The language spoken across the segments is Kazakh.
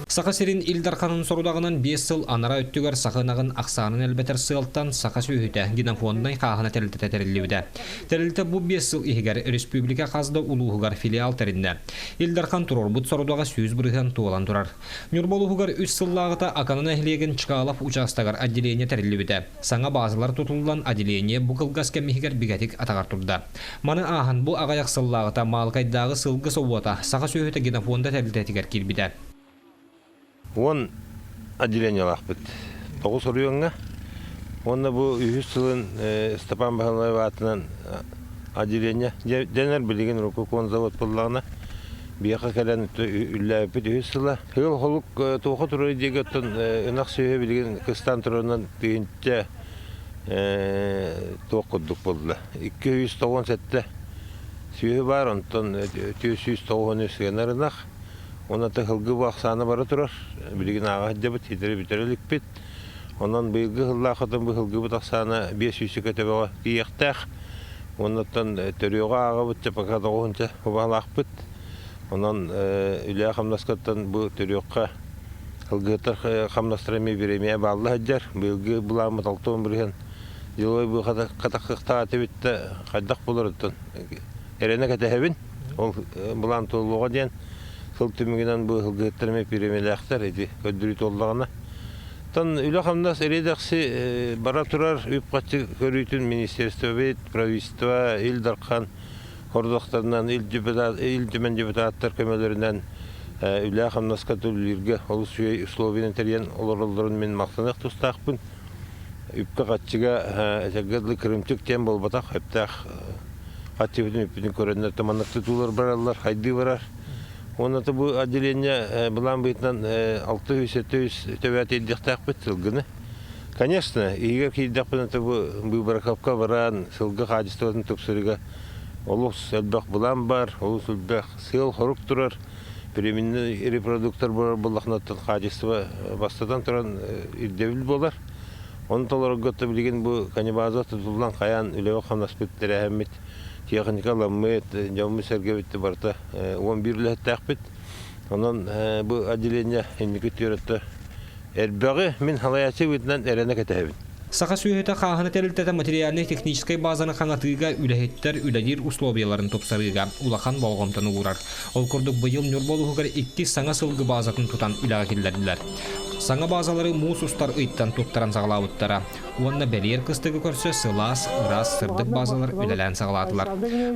Сақа серин Илдарханын сорудағынан 5 сыл анара өттігер сақынағын ақсанын әлбетер сылттан сақа сүйіті генофондай қағына тәрілті тәріліуді. Тәрілті бұл 5 сыл егер республика қазды улуғығар филиал тәрінді. Илдархан тұрор бұд сорудаға сөз бұрыған туылан тұрар. Нюрболуғығар 3 сыллағыта ақанын әхілеген чықалап участағар отделение тәріліуді. Саңа базылар тұтылдан отделение бұқылғас кәмігер бігәтік атағар тұрды. Маны ағын бұл ағаяқ сыллағыта малқайдағы сылғы соуыта сақа сүйіті генофонда тәрілті тәтігер келбіді. Он отделение лахбит. Тогу соруюңга. Онда бу 3 жылын Степан Бахалаев атынан отделение денер билеген рукокон завод боллагына бияка келен үлләпит 3 жылы. Хыл холук тоқы туры дегеттен ынак сөйе билеген кыстан турынан тегенче тоқыдык болды. 297 сөйе бар, онтон 293 генеринак. Онан тахылгы бақсаны бары тұрар, білген аға жабы тедері-бітері бит. Онан бұйылғы ғыллақыдың бұйылғы бұтақсаны 500 көтебеға дейіқтәқ. Онан төріға аға бұтча пақады оғынша бұбағылақ бұт. Онан үлі қамнаскаттан бұл төріққа ғылғытар қамнастыраме беремее балы әджер. Бұйылғы бұлағымы талтуын бірген. Жылой бұл қатаққықта аты бітті қайдақ болыр ұттын. Әрені кәтәхебін, ол бұлан толуға дейін. Сол түмігінен бұл ғылғыттармен перемеліқтар еді көддірі толдағына. Тан үлі қамнас әредақсы бара тұрар үпқатшы көрійтін министерство бейт, правительство, Илдархан, хордықтарынан, илдімен депутаттар көмелерінен үлі қамнасқа төлілерге олыс жүйе условиянен тәрген олар-оларын мен мақтанақ тұстақпын. Үпқа қатшыға әжәгідлі кірімтік тем болбатақ, әптақ қатшыбетін үппетін көрінер таманнақты тулар баралар, қайды барар. Онаты бұл отделение бұлан бейтінен 600-700 төбәт елдіқтақ бет сылғыны. Конечно, егер кейдіқ бұнаты бұл барақапқа баран сылғы қадыстығын тұпсырыға олыс әлбәқ бұлан бар, олыс әлбәқ сыл қорық тұрар, переменні репродуктор болақнаттың қадыстығы бастадан тұран ирдевіл болар. Оны толары ғытты білген бұл канибаза тұтылдан қаян үлеуі қамнас беттері әмет. Техника ламмет, жамы сәргебетті барта 11 ләттәқ бет. Онан бұл отделение әнекі түретті әрбәғі мен халаячы өтінен әрәне кәтәбін. Сақа сүйеті қағыны тәрілтәті материальный техническай базаны қаңатыға үләхеттер үләдер условияларын топсарыға улақан болғымтаны ұрар. Ол күрдік бұйыл Нюрболуғығар 2 саңа сылғы базатын тұтан үләға келдерділер. Саңа базалары муыс ұстар ұйттан тұттаран сағылауыттара. Онна бәлер қыстығы көрсі сылас, ұрас, сырдық базалар үләлән сағылатылар.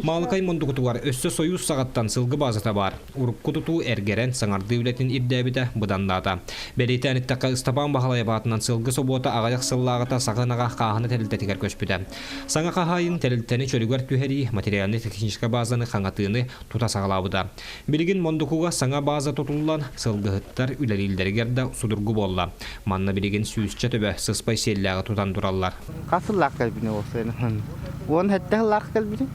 Малықай мұнды құтуғар өссі союз сағаттан сылғы базата бар. Ұрып құтуту әргерен саңарды үләтін ирдәбіті бұдандата. Бәлейті әніттаққа Степан Бахалаев атынан сылғы собота ағаяқ сыллағыта сағынаға қағыны тәрілтәтігер көшпіді. Саңа қағайын тәрілтәні чөлігер түйәри материалны техническа базаны қаңатыны тұта сағылауыда. Білген мұндықуға саңа база тұтылылан сылғыттар үләлілдергерді судырғы болла. Манна білген сүйісчі төбі сыспай селләға тұтан тұралар. Қасыллақ кәлбіне осы. Оны әттәғыллақ кәлбіне.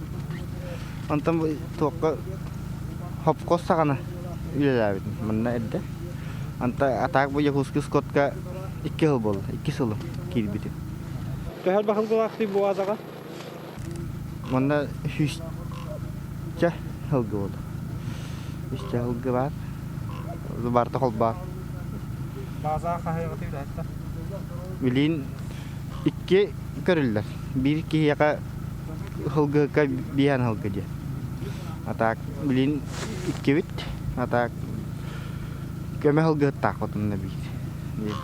Онтан тоққа хопқос сағаны үләләбетін. Манна әдді. Онта атақ бұл еқұскыз котқа 2 жыл болды. 2 жылым келбеді. Төхәл бақылғылақты бұл азаға? Манна 3 жылғы болды. 3 жылғы бар. Барты қол бар. Базаға қағайғы түйді әтті? Білейін 2 көрілдер. 1 кейеға жылғыға бейін жылғы де. Атақ білейін 2 бит. Атақ көмі жылғы тақ отымына бейді.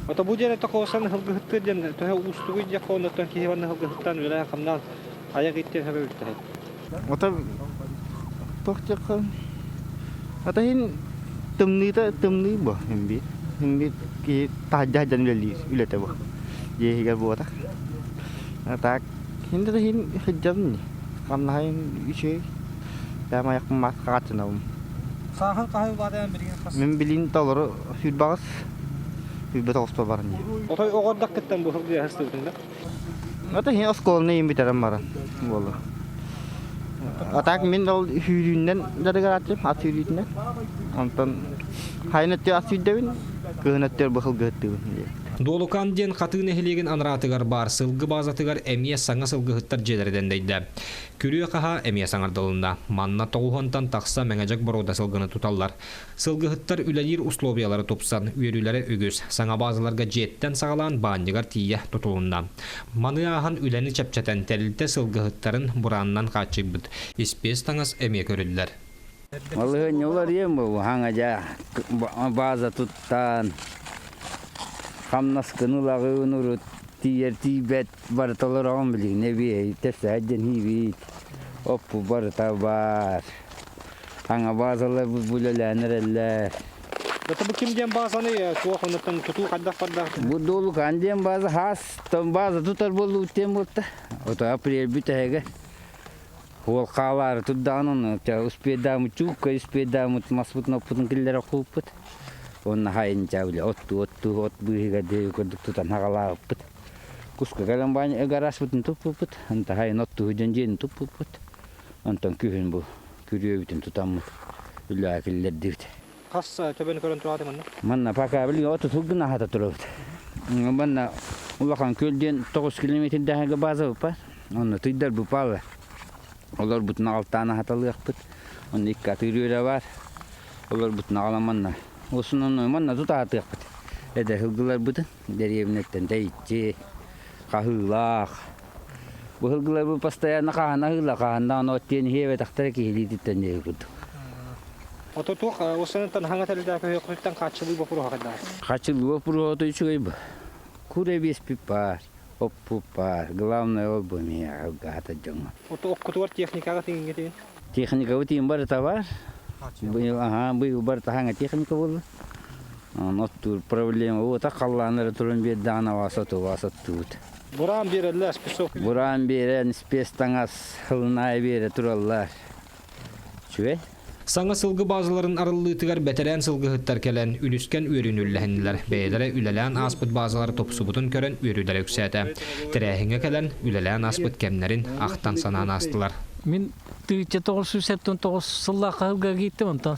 Ата бұл жере тақуасан жылғыттыр ден төһә ұстығы жаққа ондаттан кейванны жылғыттан өлі қамнан аяқ еттен сөбе өтті. Ата тоқтыққа. Ата хин тымны ба хин бит ки tajah dan ule tahu je higar buat tak hindi hin hijab ni kam lain isi dah mayak makat senam Sahal kahay ubada bilgin khas membilin tolor hudbas hudbas barangnya Otoy ogodak ketan bu hurdi hastu tunda Ata hin oskol ni imbitaran maran wallah Atak min dal hudundan dari garatip hudundan anton hayna ti asudawin kehendak bakal gatu Долукан ден катын эхилеген анратыгар бар сылгы базатыгар эмие саңа сылгыхыттар желерден дейді. Күрüе каха эмие саңардылында. Манна тоғуғантан тақса мәңәжек борода сылгыны туталлар. Сылгыхыттар үләйір условиялары топсан, үйерүлері өгіз. Саңа базаларға жеттен сағалан бандигар тие тутулунда. Маны ахан үләні чапчатан тәрілті сылгыхыттарын бураннан қачыбыд. Испес таңас эмие көрілдер. Малыгын олар ем бұл, хаңа база туттан. Хамнас кынулағы ұныры тиер тибет барталар ағын білік, не бей, тәсі әдден хибейт. Оппу барта бар. Хаңа базалар бұлеләнер әлләр. Бұл кімден базаны туақынықтың тұту қаддақ-қаддақ? Бұл долу қанден база хас, база тұтар болу үттен болты. Ота апрель бүтәге. Ол қалары тұдданын, ұспедамы чуққа, ұспедамы маспытын оппытын кілдері қуыппыт. Оны хайын жауылы, от бұғыға дейі көрдік тұтан хағалағып бұт. Құсқа кәлін бәні әгарас бұтын тұппы бұт. Онта хайын отты хүден жейін тұппы бұт. Онтан күйін бұл, күрі өбітін тұтан бұт. Үлі әкелілер дейді. Қас төбені көрін тұрады мұнда? Манна пақа білген оты тұлғын ағата тұры бұт. Манна ұлақан көлден 9 километр дәхеге база бұп бар. Оны тұйдар бұп алы. Олар бұтын алтаны хаталыяқ бұт. Оны икка түйрері бар. Олар бұтын ағаламанна. Осынан манна тұта атыяқ бұт. Әді хылғылар бұтын. Дәревінеттен дәйтче, қағылақ. Бұл хылғылар бұл постоянно қағана хылға қағанда оны оттен хеве тақтары кейлейдіттен дейі бұдық. Ото туқ, осынын хаңа тәлді әкөй құйттан қатшылы бұпыру хақында? Қатшылы бұпыру оты үшігей бұ. Күре беспі бар, оппу бар. Главное ол бұ мей ағата жоңа. Ото оққыты бар техникаға теңген кетейін? Техника өтейін бар та бар. Бұл бар та хаңа техника болды. Оттур проблема ота қалланыры тұрын бер дана васату өт. Буран берелі спесок? Буран берен спес таңас хылынай бере тұралар. Чүвей? Саңа сылгы базаларын арыллытыгар бәтерән сылгыхыттар кәлән үліскен өрін үлләхінлер. Бәйдәрі үләлән аспыт базалары топсубутын көрін өрүдәрі үксәті. Тірәхіңе кәлән үләлән аспыт кәмнәрін ақтан санан астылар. Мен 1979 сылла қағылға кейттім онтан.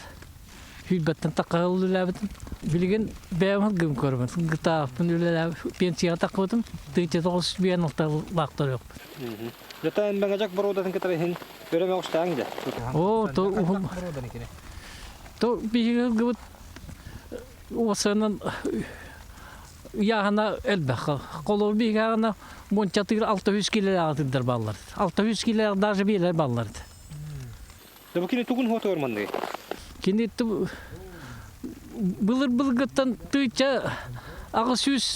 Хүлбәттен таққағыл үләбітін. Білген бәйім ғылғым көрімін. Ғытағыппын үләләбі пенсияға таққыбытым. 1991 лақтар yok. Жата мәңәжек бородатын кетерін өреме оқтағың да? То бейгі ғылғыбыт осынан яғына әлбәқі. Қолы бейгі ағына мончатығыр 600 келер ағытындар баллар. 600 келер даже бейлер балларды. Бұл кені тұғын хоты өрманды? Кенетті бұлыр-бұлғыттан тұйча ағысүйіз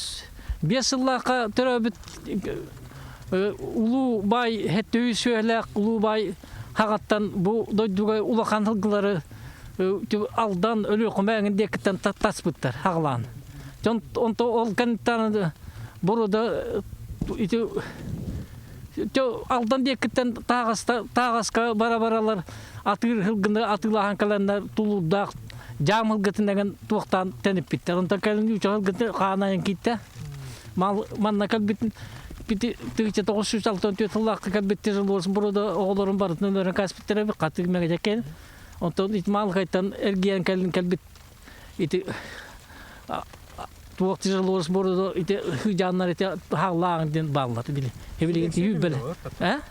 5 жыллаққа түрәбіт улу бай хәттөй сөйләк улу бай хагаттан бу дойдуга улахан хылгылары алдан өлү кумагында кеттен таспыттар хаглан. Жон онто ол кантан борода ите алдан декеттен тағаска бара-баралар атыр хылгында атылахан каландар тулудак жамыл гытындаган туктан тенеп биттер. Онто калын үчө гыты канайын китте. Манна калбитин Пити 1964 тыллаққа кәлбетте жыл болсын бұрыда оғыларын барытын өнерін кәспеттері бір қатты кімеге жәкен. Онтан итмал қайттан әргиян кәлін кәлбет туақты жыл болсын бұрыда жанлар хағылағын ден балылар. Хевелеген түйі білі.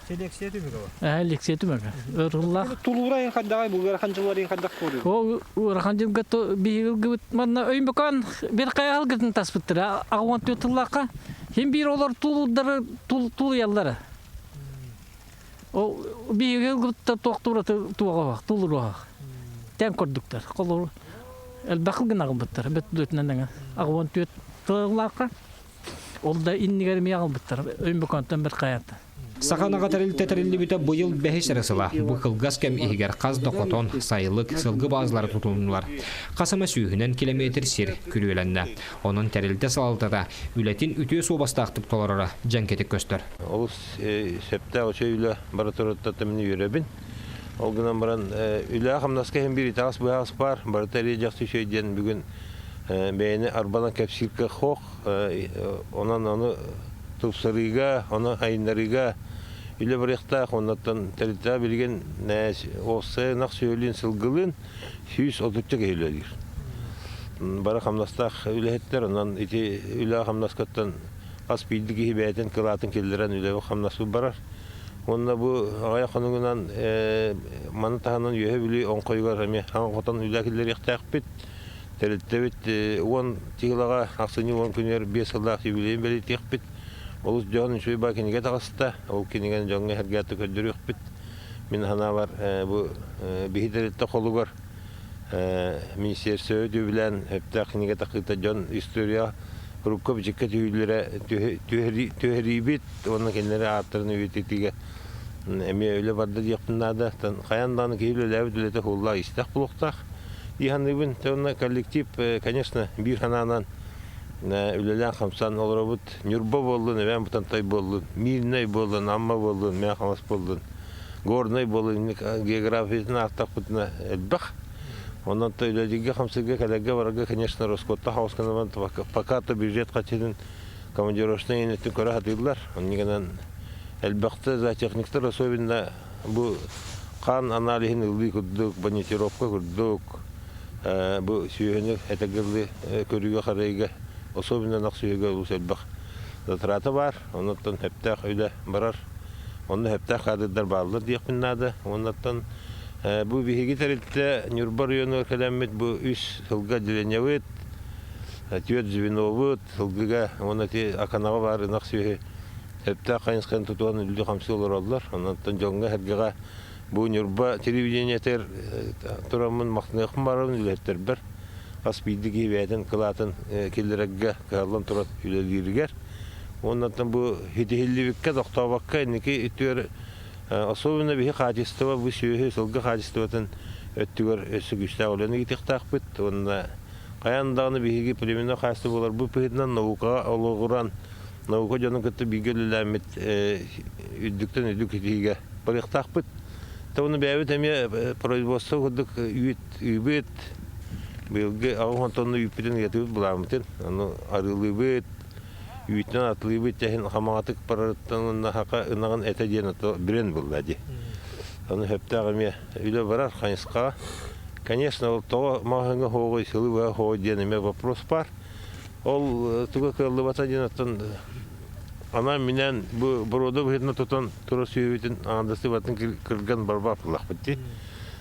Селексия түмігі ба? Лекция түмігі. Өрғыллақ. Тулурайын қандағай бұл ғарқан жыларайын қандақ көрі? Өрған жылғы бейгі манна өйін бұқан бір қайғал кетін таспыттыр. Ағуан төт тыллаққа. Hem bir olur tulu yalları. O bir yılgıtta doktora tuğa bak, tulur bak. Tem korduklar. Kolur. El bakıl gına gıbıttır. Bet dötünden ağvan tüet tığlaqqa. Olda inniger mi ağılbıttır. Ön bukantan bir qayatta. Саханаға тәрілді бүті бұйыл бәхес әрісіла. Бұқыл газ кәм егер қаз доқотон, сайылық, сылғы базылары тұтылынылар. Қасыма сүйінен километр сер күріленді. Оның тәрілді салалтыда үлетін үтіе собастақтып толарары жан кетік көстір. Ол сәпті өше үлі бары тұрытта тәміне үйребін. Ол ғынан баран үлі ақымнасқа hem bir итағас бұғағыс бар. Бары тәрі жақсы шөйден бүгін бәйіні арбана кәпсілкі қоқ. Онан оны тұпсырыға, оны айынларыға үлі бір ектақ, онаттан тәрітті білген осы нақ сөйлін сылғылын 130 кейлелер. бара хамнастах үлехеттер, онан ити үле хамнаскаттан ас пилдиги хибәтен кылатын келдерен үле хамнасу барар. Онна бу ағай қонуңынан маны тағынан үйе білі оңқойғар әме хан қотан үләкілер яқтақ бет. Тәрілтті бет, он тиғылаға ақсыны он күнер 5 жылдақ юбилейін бәлі тек бет. Олыс жоғын үшөй ба кенеге тағысыта, ол кенеген жоңға әргәті көндірі өк бет. Мен хана бар, бу бейдеретті қолы бар. Министерсі өді білән, өптақ кенеге тақыта жон история Руккоп жекке түйері бет, оның кенлері аттырыны өйтетіге әме өлі барды дейіппіннады. Қаянданы кейлі ләуді өлеті қолла істақ бұлықтақ. Иханыбын, тәуіна коллектив, конечно, бір хананан өлелән қамсан олар бұд. Нүрба болдың, әвен бұтантай болдың, мирнай болдың, амма болдың, мән қамас болдың, горнай болдың, географиясын ақтақ бұдына әлбақ. Ондан то үләдіге қамсыға кәләге бараға, конечно, Роскотта хаусканаван пока-то бюджет қатетін командировочный енеттің көрі хатылар. Оннегенен әлбәқті зоотехниктер особенно бұл қан анализін үлді күрдік, банитировка күрдік, бұл сүйені әтәгілі көріге қарайға, особенно нақ сүйеге ұлыс әлбәқ затраты бар. Оннан әптәқ өйлі барар. Онны әптәқ қадырдар балылар дейқпіннады. Оннан bu bihi tarihte Nürbar yönü kalamet bu 3 hılga dilenevit, tüyet zvinovut, hılgıga ona ti akanağa var naksiye hepte kayınskan tutulan ülke hamsi olur aldılar. Ondan jonga hergega bu Nürba televizyoneter turamın maknayıqım varın ületter bir. Asbidigi veyden kılatın kelleregge kallan turat üleliriger. Ondan bu hidihillivikke doktabakka inneki ütüyor особенно бихи качество бу сүйе сылгы качествотын өттүгөр өсү күчтә оланы гитектак бит. Онда каяндагы бихиги племенно качество болар. Бу пыйдан наука олгуран наука жанын кытты бигелләмит үдүктен үдүктиге барыктак бит. Тоны бәбит эме производство кудык үбит билге агонтонны үпитен ятып буламытын. Аны арылы бит Үйтен атлы бит тәһин хамагатык параттан хака ынаган этеден брен булды. Аны хептагыме үйле барар ханска. Конечно, ол то магыңа хогой сылы хогой денеме вопрос бар. Ол туга кылды батаденаттан ана менен бу брода бетне тотан турасыйбитин андасы батын кырган барбаплах битти.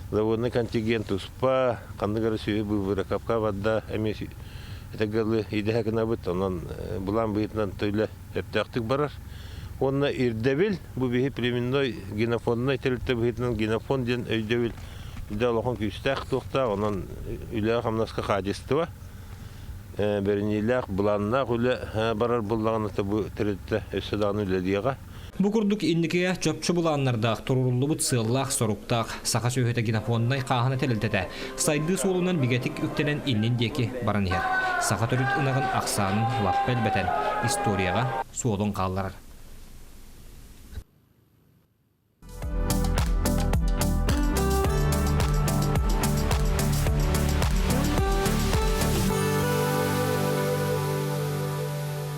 Заводный контингент успа, кандыгары сүйе бу буракапка вадда эмеси Этәгәле идеһә генә бит, аннан булан битнән төйле әптәктик барар. Онна ирдәбил, бу бихи племенной генофонной телтә битнән генофон дигән өйдәбил. Идәләхән күстәк тохта, аннан үлә хамнаска хадистыва. Берниләк буланна үлә барар буллаган бу телтә өсәдән үлә диягә. Бу курдук инникеге чөпчү буланнардак туруллубут сыыллах соруктак сака сөйөтө генофоннай каахана телилтете сайды суолунан бигетик үктенен иннин деки баран иер. Сака төрүт ынагын аксаанын лаппел бетен историяга суолун каалларар.